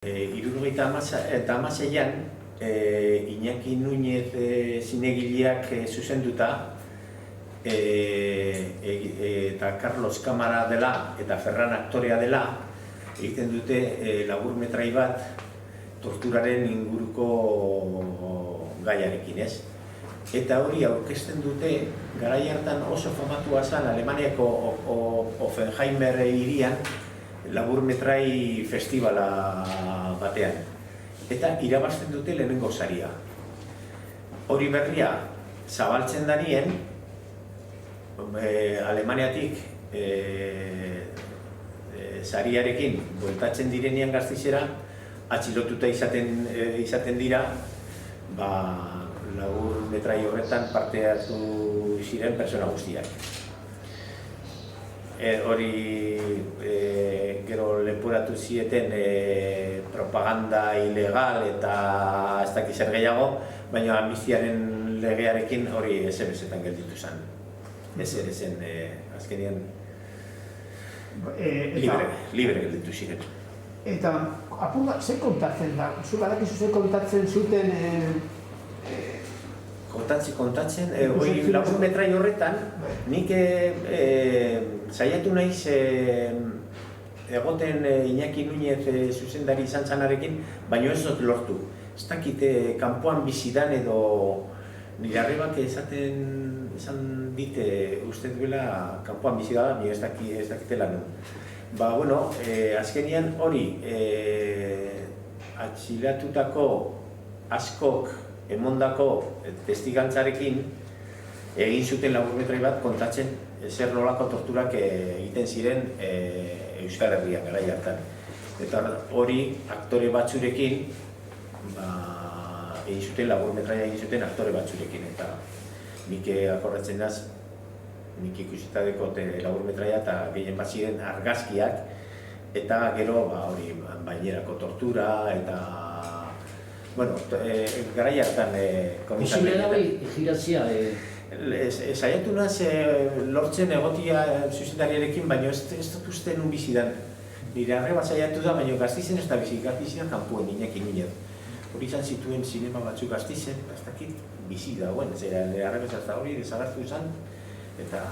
2016an Iñaki Núñez zinegileak zuzenduta eta Carlos Kamara dela eta Ferran aktorea dela egiten dute laburmetrai bat torturaren inguruko gaiarekin, ez? Eta hori aurkezten dute garai hartan oso famatua zen Alemaniako Offenheimer hirian laburmetrai festivala batean. Eta irabazten dute lehenengo saria. Hori berria zabaltzen danien, Alemaniatik sariarekin bueltatzen direnean Gasteizera, atxilotuta izaten dira, laburmetrai horretan parte hartu ziren pertsona guztiak. Hori gero leporatu zieten propaganda ilegal eta ez dakiz zer gehiago, baina amnistiaren legearekin hori ezebezetan gelditu zen. Ezer zen azkenean libre gelditu ziren. Eta apur bat, zer kontatzen da? Zu badakizu zer kontatzen zuten? Kontatzen, laburmetrai horretan, nik saiatu naiz egoten Iñaki Núñez zuzendari izan zanarekin, baina ez dut lortu. Ez dakite kanpoan bizidan edo nire arrebak esan dite uste duela kanpoan bizidala, nire ez dakitela nun. Azkenean hori atxilatutako askok emondako testigantzarekin egin zuten laburmetrai bat kontatzen zer nolako torturak egiten ziren Euskal Herrian garai hartan. Eta hori aktore batzurekin egin zuten laburmetraia egin zuten aktore batzurekin. Eta nik akordatzen naz, nik ikusita dekot laburmetraia eta gehien bat ziren argazkiak eta gero bainerako tortura eta garai hartan posible da bai giratzea? Saiatu naz lortzen egotia zuzendariarekin, baina ez dut uste nun bizidan. Nire arreba saiatu da, baina Gasteizen ez da bizi, Gasteizen kanpoan Iñaki Núñez. Hori izan zituen sinema batzuk Gasteizen, ez dakit bizi dagoen, nire arreba ez da hori desagertu izan, eta